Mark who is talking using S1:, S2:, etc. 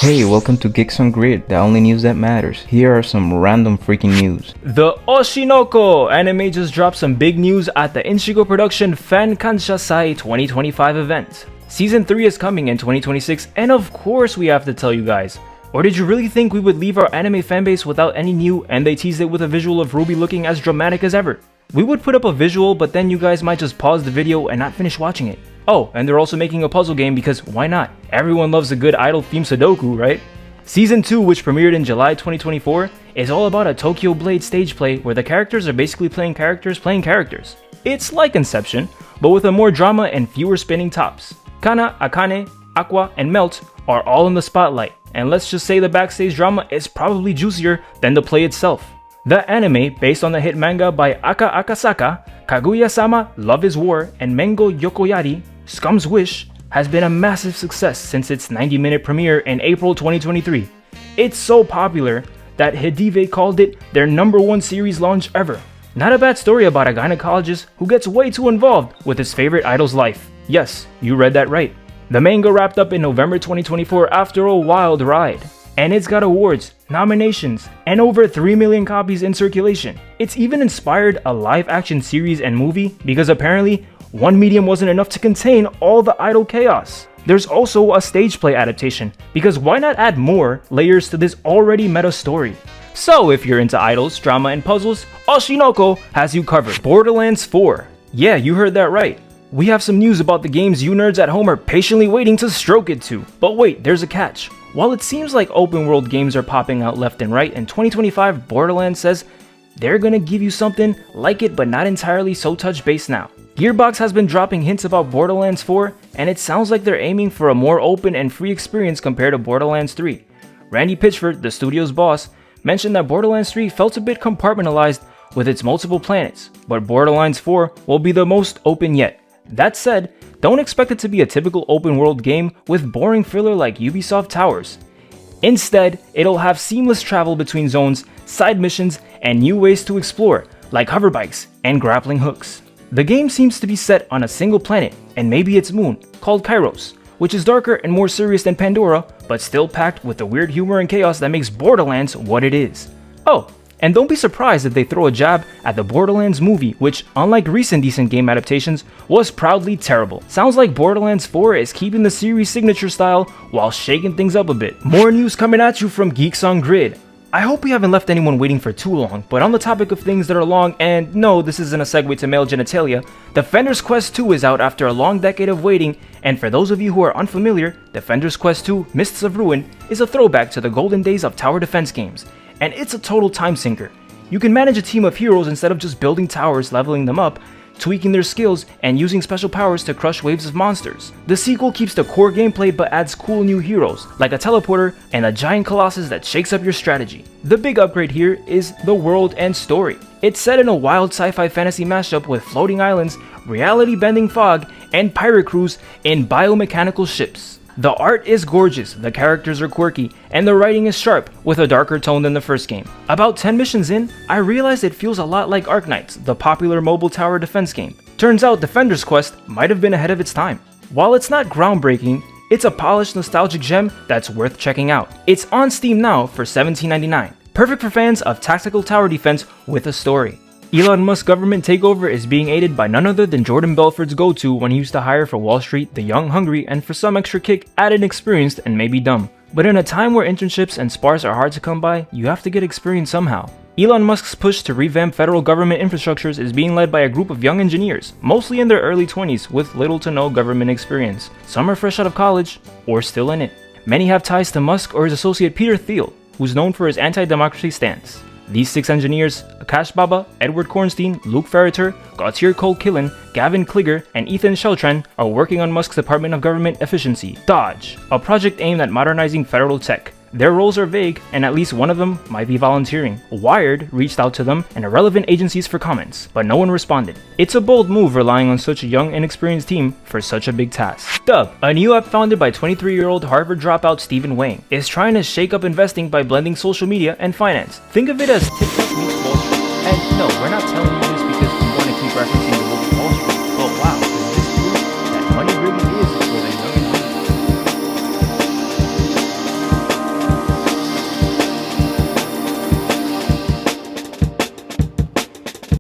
S1: Hey, welcome to Geeks on Grid, the only news that matters. Here are some random freaking news.
S2: The Oshinoko anime just dropped some big news at the Ichigo Production Fan Kanshasai 2025 event. Season 3 is coming in 2026, and of course we have to tell you guys. Or did you really think we would leave our anime fanbase without any new, and they teased it with a visual of Ruby looking as dramatic as ever? We would put up a visual, but then you guys might just pause the video and not finish watching it. Oh, and they're also making a puzzle game because why not? Everyone loves a good idol-themed Sudoku, right? Season 2, which premiered in July 2024, is all about a Tokyo Blade stage play where the characters are basically playing characters. It's like Inception, but with a more drama and fewer spinning tops. Kana, Akane, Aqua, and Melt are all in the spotlight, and let's just say the backstage drama is probably juicier than the play itself. The anime, based on the hit manga by Aka Akasaka, Kaguya-sama, Love is War, and Mengo Yokoyari, Scum's Wish, has been a massive success since its 90-minute premiere in April 2023. It's so popular that Hidive called it their #1 series launch ever. Not a bad story about a gynecologist who gets way too involved with his favorite idol's life. Yes, you read that right. The manga wrapped up in November 2024 after a wild ride. And it's got awards, nominations, and over 3 million copies in circulation. It's even inspired a live-action series and movie because apparently one medium wasn't enough to contain all the idol chaos. There's also a stage play adaptation because why not add more layers to this already meta story? So if you're into idols, drama, and puzzles, Oshinoko has you covered. Borderlands 4. Yeah, you heard that right. We have some news about the games you nerds at home are patiently waiting to stroke it to. But wait, there's a catch. While it seems like open world games are popping out left and right, in 2025 Borderlands says they're gonna give you something like it but not entirely so touch based now. Gearbox has been dropping hints about Borderlands 4, and it sounds like they're aiming for a more open and free experience compared to Borderlands 3. Randy Pitchford, the studio's boss, mentioned that Borderlands 3 felt a bit compartmentalized with its multiple planets, but Borderlands 4 will be the most open yet. That said, don't expect it to be a typical open world game with boring filler like Ubisoft Towers. Instead, it'll have seamless travel between zones, side missions, and new ways to explore, like hoverbikes and grappling hooks. The game seems to be set on a single planet, and maybe its moon, called Kairos, which is darker and more serious than Pandora, but still packed with the weird humor and chaos that makes Borderlands what it is. Oh, and don't be surprised if they throw a jab at the Borderlands movie, which, unlike recent decent game adaptations, was proudly terrible. Sounds like Borderlands 4 is keeping the series' signature style while shaking things up a bit. More news coming at you from Geeks on Grid. I hope we haven't left anyone waiting for too long, but on the topic of things that are long, and no, this isn't a segue to male genitalia, Defender's Quest 2 is out after a long decade of waiting, and for those of you who are unfamiliar, Defender's Quest 2 Mists of Ruin is a throwback to the golden days of tower defense games. And it's a total time sinker. You can manage a team of heroes instead of just building towers, leveling them up, tweaking their skills, and using special powers to crush waves of monsters. The sequel keeps the core gameplay but adds cool new heroes, like a teleporter and a giant colossus that shakes up your strategy. The big upgrade here is the world and story. It's set in a wild sci-fi fantasy mashup with floating islands, reality-bending fog, and pirate crews in biomechanical ships. The art is gorgeous, the characters are quirky, and the writing is sharp, with a darker tone than the first game. About 10 missions in, I realized it feels a lot like Arknights, the popular mobile tower defense game. Turns out Defender's Quest might have been ahead of its time. While it's not groundbreaking, it's a polished nostalgic gem that's worth checking out. It's on Steam now for $17.99. Perfect for fans of tactical tower defense with a story. Elon Musk's government takeover is being aided by none other than Jordan Belfort's go-to when he used to hire for Wall Street the young, hungry, and for some extra kick, added experienced and maybe dumb. But in a time where internships and spars are hard to come by, you have to get experience somehow. Elon Musk's push to revamp federal government infrastructures is being led by a group of young engineers, mostly in their early 20s with little to no government experience. Some are fresh out of college, or still in it. Many have ties to Musk or his associate Peter Thiel, who's known for his anti-democracy stance. These 6 engineers, Akash Baba, Edward Kornstein, Luke Ferriter, Gautier Cole-Killen, Gavin Kligger, and Ethan Sheltran are working on Musk's Department of Government Efficiency, DOGE, a project aimed at modernizing federal tech. Their roles are vague, and at least one of them might be volunteering. Wired reached out to them and relevant agencies for comments, but no one responded. It's a bold move relying on such a young, inexperienced team for such a big task. Dub, a new app founded by 23-year-old Harvard dropout Stephen Wang, is trying to shake up investing by blending social media and finance. Think of it as TikTok meets Wall Street. And no, we're not